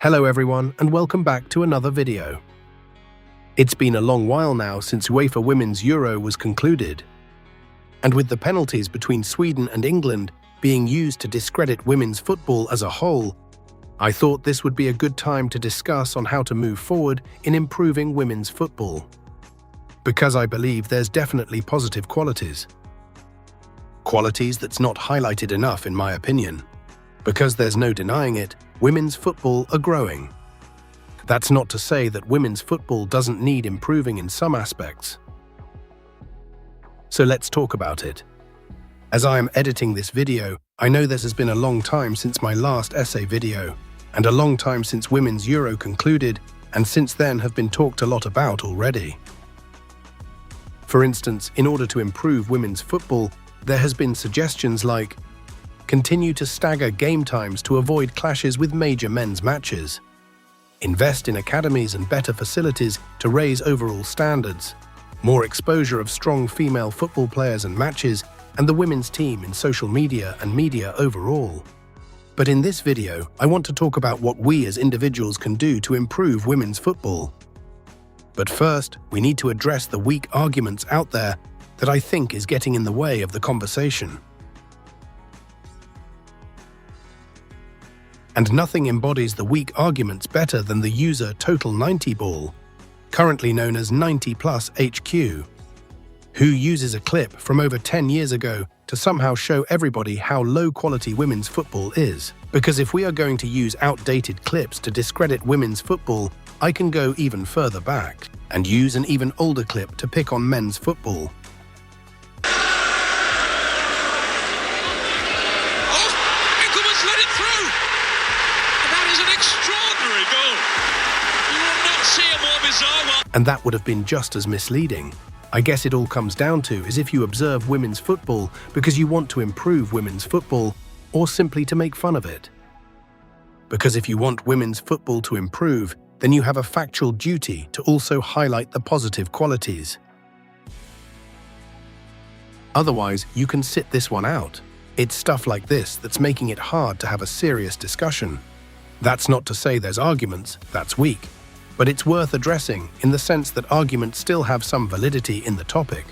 Hello everyone and welcome back to another video. It's been a long while now since UEFA Women's Euro was concluded. And with the penalties between Sweden and England being used to discredit women's football as a whole, I thought this would be a good time to discuss on how to move forward in improving women's football. Because I believe there's definitely positive qualities. Qualities that's not highlighted enough in my opinion. Because there's no denying it, women's football are growing. That's not to say that women's football doesn't need improving in some aspects. So let's talk about it. As I am editing this video, I know this has been a long time since my last essay video, and a long time since Women's Euro concluded, and since then have been talked a lot about already. For instance, in order to improve women's football, there has been suggestions like continue to stagger game times to avoid clashes with major men's matches. Invest in academies and better facilities to raise overall standards. More exposure of strong female football players and matches, and the women's team in social media and media overall. But in this video, I want to talk about what we as individuals can do to improve women's football. But first, we need to address the weak arguments out there that I think is getting in the way of the conversation. And nothing embodies the weak arguments better than the user Total 90 Ball, currently known as 90+ HQ, who uses a clip from over 10 years ago to somehow show everybody how low-quality women's football is. Because if we are going to use outdated clips to discredit women's football, I can go even further back and use an even older clip to pick on men's football. And that would have been just as misleading. I guess it all comes down to is if you observe women's football because you want to improve women's football or simply to make fun of it. Because if you want women's football to improve, then you have a factual duty to also highlight the positive qualities. Otherwise, you can sit this one out. It's stuff like this that's making it hard to have a serious discussion. That's not to say there's arguments, that's weak. But it's worth addressing in the sense that arguments still have some validity in the topic.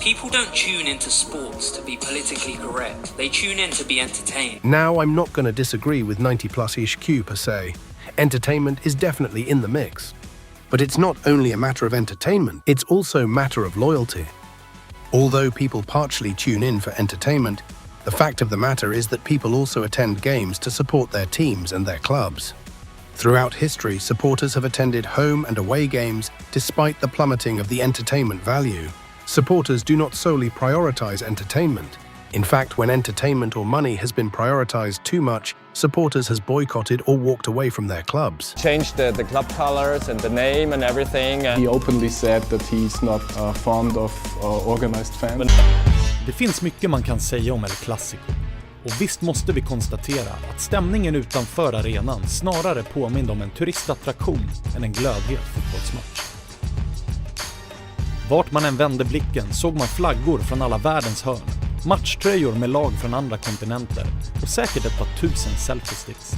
People don't tune into sports to be politically correct. They tune in to be entertained. Now, I'm not going to disagree with 90+ HQ per se. Entertainment is definitely in the mix. But it's not only a matter of entertainment, it's also a matter of loyalty. Although people partially tune in for entertainment, the fact of the matter is that people also attend games to support their teams and their clubs. Throughout history, supporters have attended home and away games despite the plummeting of the entertainment value. Supporters do not solely prioritize entertainment. In fact, when entertainment or money has been prioritized too much, supporters has boycotted or walked away from their clubs. Changed the club colors and the name and everything. He openly said that he's not fond of organized fans. Det finns mycket man kan säga om El Clásico. Och visst måste vi konstatera att stämningen utanför arenan snarare påminner om en turistattraktion än en glödhet fotbollsmatch. Vart man än vände blicken såg man flaggor från alla världens hörn, matchtröjor med lag från andra kontinenter och säkert ett par tusen selfie-sticks.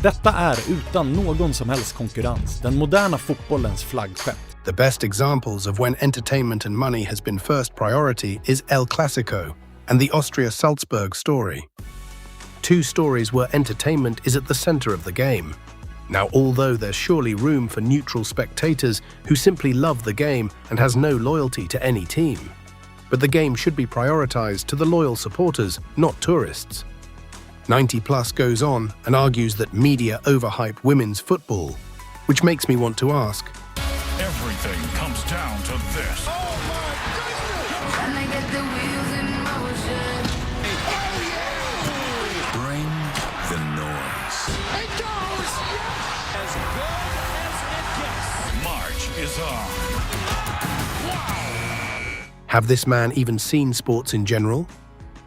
Detta är utan någon som helst konkurrens den moderna fotbollens flaggskepp. The best examples of when entertainment and money has been first priority is El Clásico and the Austria-Salzburg story. Two stories where entertainment is at the center of the game. Now, although there's surely room for neutral spectators who simply love the game and has no loyalty to any team, but the game should be prioritized to the loyal supporters, not tourists. 90+ goes on and argues that media overhype women's football, which makes me want to ask, everything comes down to this. Oh my goodness! Can I get the wheels in motion? Oh yeah! Bring the noise. It goes! As good as it gets. March is on. Wow! have this man even seen sports in general?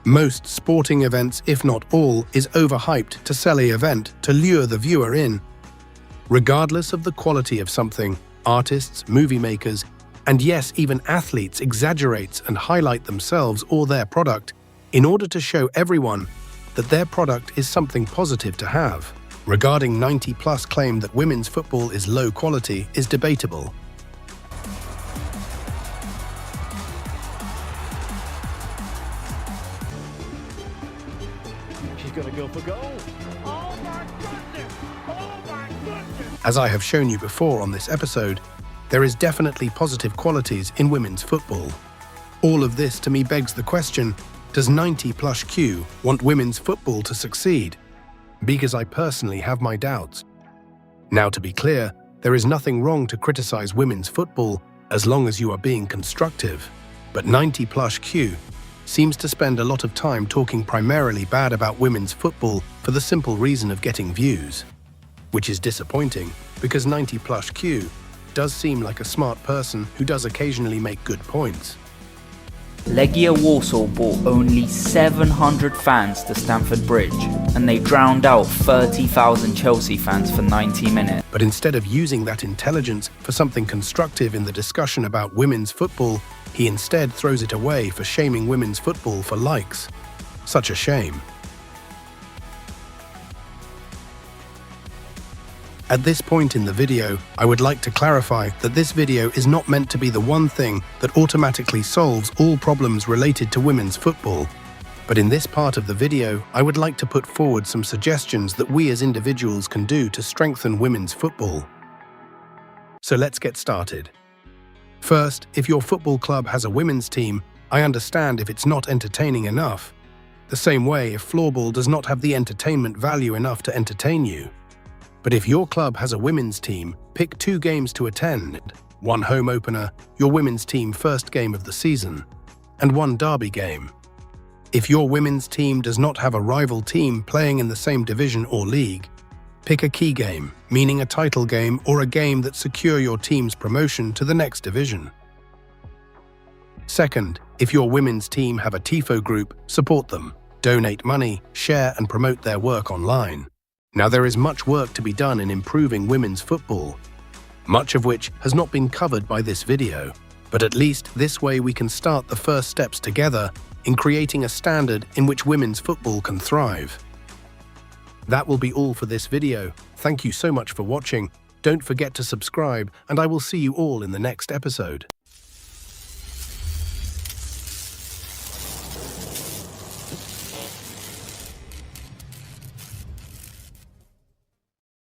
Most sporting events, if not all, is overhyped to sell an event to lure the viewer in. Regardless of the quality of something, artists, movie makers, and yes, even athletes exaggerate and highlight themselves or their product in order to show everyone that their product is something positive to have. Regarding 90+ claim that women's football is low quality is debatable. She's going to go for goal. Oh my goodness! Oh my goodness! As I have shown you before on this episode, there is definitely positive qualities in women's football. All of this to me begs the question, does 90+Q want women's football to succeed? Because I personally have my doubts. Now, to be clear, there is nothing wrong to criticize women's football as long as you are being constructive. But 90+Q seems to spend a lot of time talking primarily bad about women's football for the simple reason of getting views. Which is disappointing, because 90+Q does seem like a smart person who does occasionally make good points. Legia Warsaw brought only 700 fans to Stamford Bridge, and they drowned out 30,000 Chelsea fans for 90 minutes. But instead of using that intelligence for something constructive in the discussion about women's football, he instead throws it away for shaming women's football for likes. Such a shame. At this point in the video, I would like to clarify that this video is not meant to be the one thing that automatically solves all problems related to women's football. But in this part of the video, I would like to put forward some suggestions that we as individuals can do to strengthen women's football. So let's get started. First, if your football club has a women's team, I understand if it's not entertaining enough. The same way if floorball does not have the entertainment value enough to entertain you. But if your club has a women's team, pick 2 games to attend, 1 home opener, your women's team first game of the season, and 1 derby game. If your women's team does not have a rival team playing in the same division or league, pick a key game, meaning a title game or a game that secure your team's promotion to the next division. Second, if your women's team have a TIFO group, support them, donate money, share and promote their work online. Now, there is much work to be done in improving women's football, much of which has not been covered by this video, but at least this way we can start the first steps together in creating a standard in which women's football can thrive. That will be all for this video. Thank you so much for watching. Don't forget to subscribe, and I will see you all in the next episode.